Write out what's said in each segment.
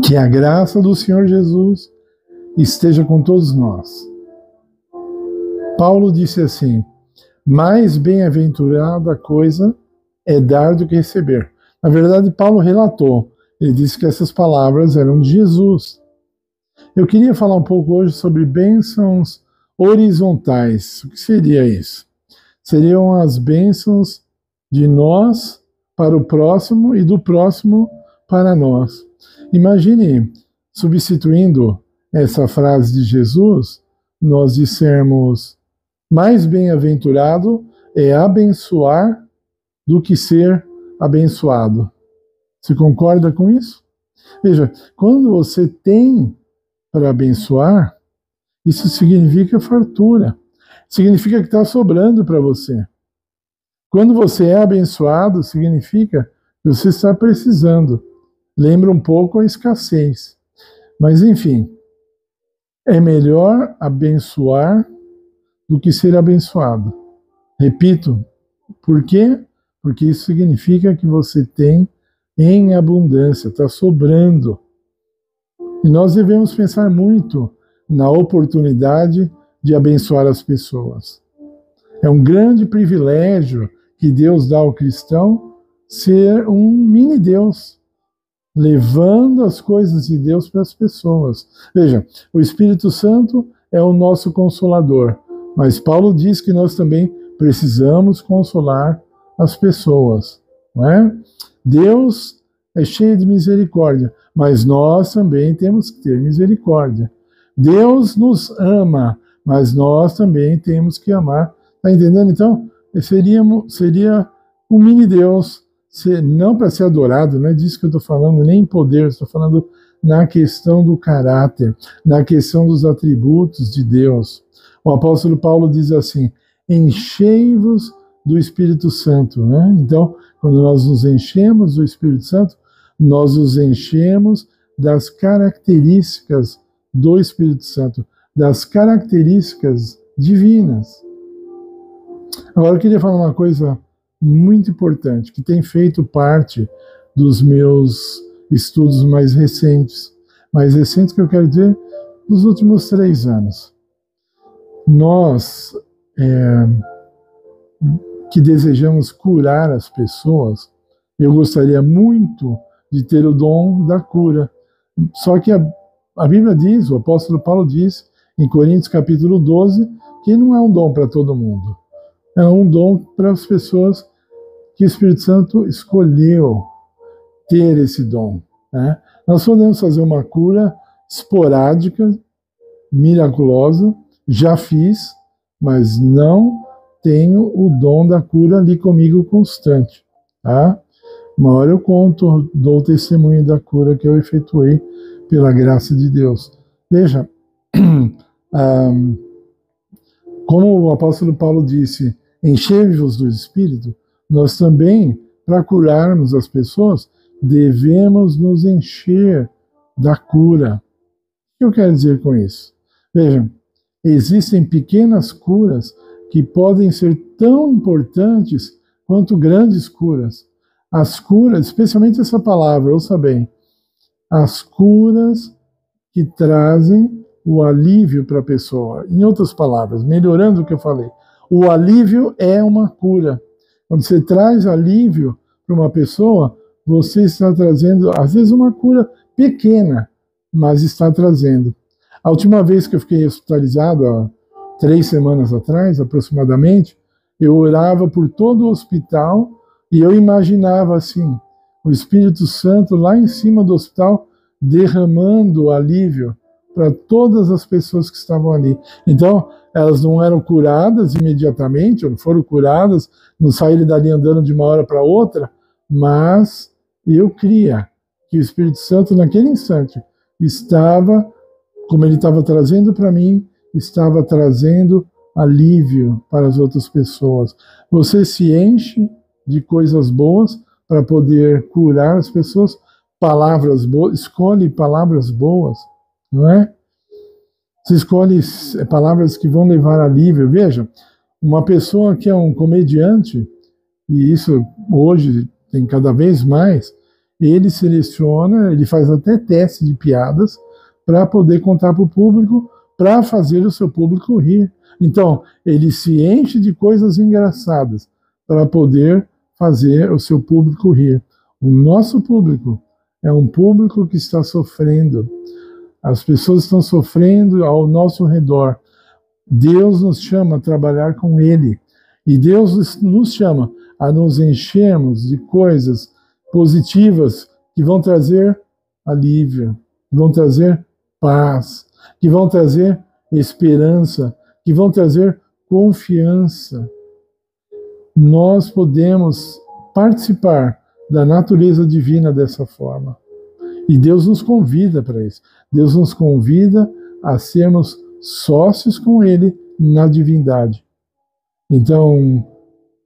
Que a graça do Senhor Jesus esteja com todos nós. Paulo disse assim: mais bem-aventurada coisa é dar do que receber. Na verdade, Paulo relatou. Ele disse que essas palavras eram de Jesus. Eu queria falar um pouco hoje sobre bênçãos horizontais. O que seria isso? Seriam as bênçãos de nós para o próximo e do próximo para nós. Imagine, substituindo essa frase de Jesus, nós dissermos: mais bem-aventurado é abençoar do que ser abençoado. Você concorda com isso? Veja, quando você tem para abençoar, isso significa fartura. Significa que está sobrando para você. Quando você é abençoado, significa que você está precisando. Lembra um pouco a escassez. Mas, enfim, é melhor abençoar do que ser abençoado. Repito, por quê? Porque isso significa que você tem em abundância, está sobrando. E nós devemos pensar muito na oportunidade de abençoar as pessoas. É um grande privilégio que Deus dá ao cristão ser um mini-Deus, levando as coisas de Deus para as pessoas. Veja, o Espírito Santo é o nosso consolador, mas Paulo diz que nós também precisamos consolar as pessoas, não é? Deus é cheio de misericórdia, mas nós também temos que ter misericórdia. Deus nos ama, mas nós também temos que amar. Está entendendo? Então, seria um mini-Deus, não para ser adorado, não é disso que eu estou falando, nem em poder, estou falando na questão do caráter, na questão dos atributos de Deus. O apóstolo Paulo diz assim: enchei-vos do Espírito Santo. Né? Então, quando nós nos enchemos do Espírito Santo, nós nos enchemos das características do Espírito Santo, das características divinas. Agora eu queria falar uma coisa muito importante, que tem feito parte dos meus estudos mais recentes que eu quero dizer, dos últimos 3 anos. Nós que desejamos curar as pessoas, eu gostaria muito de ter o dom da cura. Só que a Bíblia diz, o apóstolo Paulo diz, em Coríntios capítulo 12, que não é um dom para todo mundo. É um dom para as pessoas que o Espírito Santo escolheu ter esse dom. Né? Nós podemos fazer uma cura esporádica, miraculosa, já fiz, mas não tenho o dom da cura ali comigo constante. Tá? Uma hora eu conto, dou o testemunho da cura que eu efetuei pela graça de Deus. Veja, como o apóstolo Paulo disse, enchei-vos do Espírito, nós também, para curarmos as pessoas, devemos nos encher da cura. O que eu quero dizer com isso? Vejam, existem pequenas curas que podem ser tão importantes quanto grandes curas. As curas, especialmente essa palavra, ouça bem, as curas que trazem o alívio para a pessoa. Em outras palavras, melhorando o que eu falei, o alívio é uma cura. Quando você traz alívio para uma pessoa, você está trazendo, às vezes, uma cura pequena, mas está trazendo. A última vez que eu fiquei hospitalizado, há 3 semanas atrás, aproximadamente, eu orava por todo o hospital e eu imaginava assim, o Espírito Santo lá em cima do hospital derramando alívio para todas as pessoas que estavam ali. Então, elas não eram curadas imediatamente, ou não foram curadas, não saíram dali andando de uma hora para outra, mas eu cria que o Espírito Santo, naquele instante, estava, como ele estava trazendo para mim, estava trazendo alívio para as outras pessoas. Você se enche de coisas boas para poder curar as pessoas, palavras boas, escolhe palavras boas, não é? Você escolhe palavras que vão levar alívio. Veja, uma pessoa que é um comediante, e isso hoje tem cada vez mais, ele seleciona, ele faz até teste de piadas para poder contar para o público, para fazer o seu público rir. Então, ele se enche de coisas engraçadas para poder fazer o seu público rir. O nosso público é um público que está sofrendo. As pessoas estão sofrendo ao nosso redor. Deus nos chama a trabalhar com Ele. E Deus nos chama a nos enchermos de coisas positivas que vão trazer alívio, que vão trazer paz, que vão trazer esperança, que vão trazer confiança. Nós podemos participar da natureza divina dessa forma. E Deus nos convida para isso. Deus nos convida a sermos sócios com Ele na divindade. Então,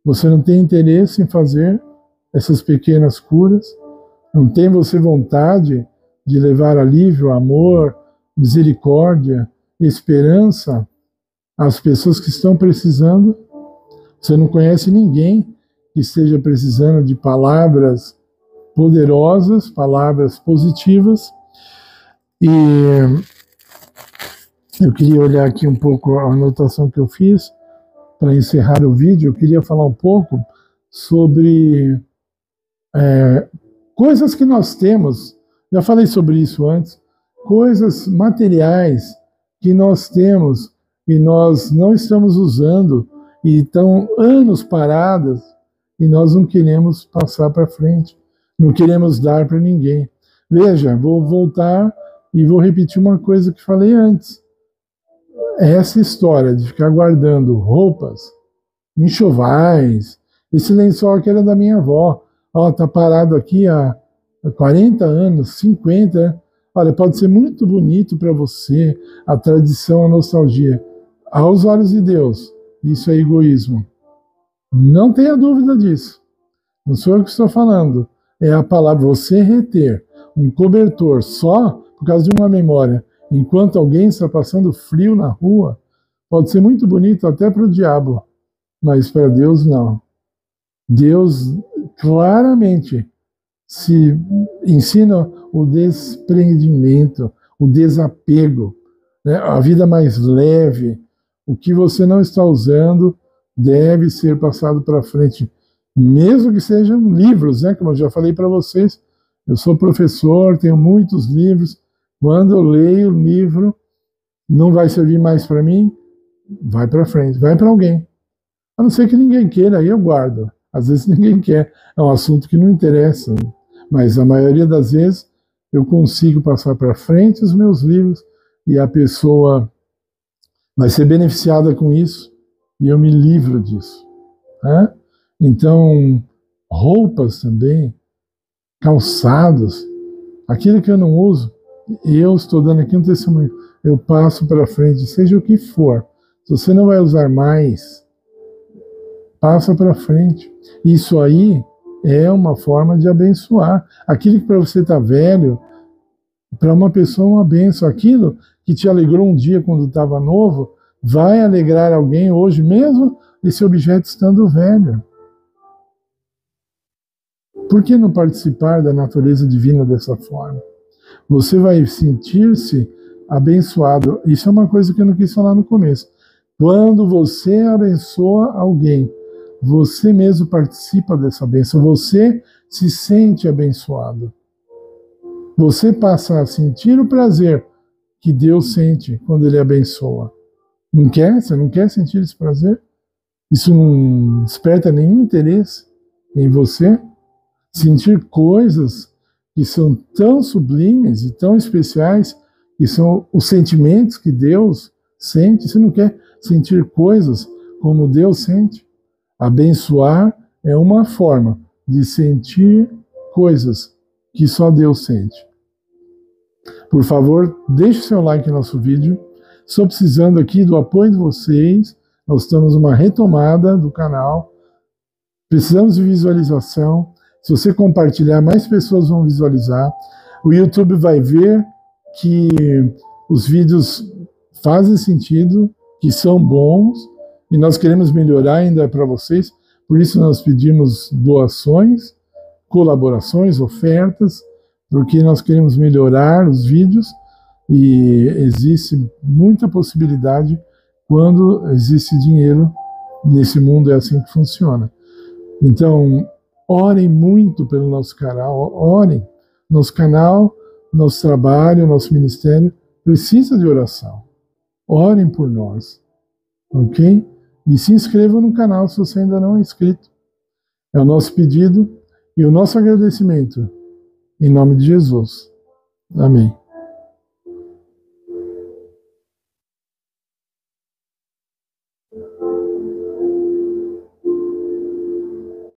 você não tem interesse em fazer essas pequenas curas? Não tem você vontade de levar alívio, amor, misericórdia, esperança às pessoas que estão precisando? Você não conhece ninguém que esteja precisando de palavras poderosas, palavras positivas. E eu queria olhar aqui um pouco a anotação que eu fiz para encerrar o vídeo. Eu queria falar um pouco sobre coisas que nós temos. Já falei sobre isso antes. Coisas materiais que nós temos e nós não estamos usando e estão anos paradas e nós não queremos passar para frente. Não queremos dar para ninguém. Veja, vou voltar e vou repetir uma coisa que falei antes. Essa história de ficar guardando roupas, enxovais, esse lençol que era da minha avó, está parado aqui há 40 anos, 50. Olha, pode ser muito bonito para você, a tradição, a nostalgia. Aos olhos de Deus, isso é egoísmo. Não tenha dúvida disso. Não sou eu que estou falando. É a palavra, você reter um cobertor só por causa de uma memória, enquanto alguém está passando frio na rua, pode ser muito bonito até para o diabo, mas para Deus não. Deus claramente se ensina o desprendimento, o desapego, né? A vida mais leve. O que você não está usando deve ser passado para frente, mesmo que sejam livros, né? Como eu já falei para vocês, eu sou professor, tenho muitos livros. Quando eu leio o livro, não vai servir mais para mim, vai para frente, vai para alguém. A não ser que ninguém queira, aí eu guardo. Às vezes ninguém quer, é um assunto que não interessa. Mas a maioria das vezes eu consigo passar para frente os meus livros e a pessoa vai ser beneficiada com isso e eu me livro disso. Né? Então, roupas também, calçados, aquilo que eu não uso, eu estou dando aqui um testemunho, eu passo para frente, seja o que for. Se você não vai usar mais, passa para frente. Isso aí é uma forma de abençoar. Aquilo que para você está velho, para uma pessoa é uma benção. Aquilo que te alegrou um dia quando estava novo, vai alegrar alguém hoje, mesmo esse objeto estando velho. Por que não participar da natureza divina dessa forma? Você vai sentir-se abençoado. Isso é uma coisa que eu não quis falar no começo. Quando você abençoa alguém, você mesmo participa dessa bênção, você se sente abençoado. Você passa a sentir o prazer que Deus sente quando Ele abençoa. Não quer? Você não quer sentir esse prazer? Isso não desperta nenhum interesse em você? Sentir coisas que são tão sublimes e tão especiais, que são os sentimentos que Deus sente. Você não quer sentir coisas como Deus sente? Abençoar é uma forma de sentir coisas que só Deus sente. Por favor, deixe seu like no nosso vídeo. Estou precisando aqui do apoio de vocês. Nós estamos numa retomada do canal. Precisamos de visualização. Se você compartilhar, mais pessoas vão visualizar. O YouTube vai ver que os vídeos fazem sentido, que são bons, e nós queremos melhorar ainda para vocês. Por isso nós pedimos doações, colaborações, ofertas, porque nós queremos melhorar os vídeos e existe muita possibilidade quando existe dinheiro. Nesse mundo é assim que funciona. Então, orem muito pelo nosso canal, orem. Nosso canal, nosso trabalho, nosso ministério precisa de oração. Orem por nós, ok? E se inscrevam no canal se você ainda não é inscrito. É o nosso pedido e o nosso agradecimento. Em nome de Jesus. Amém.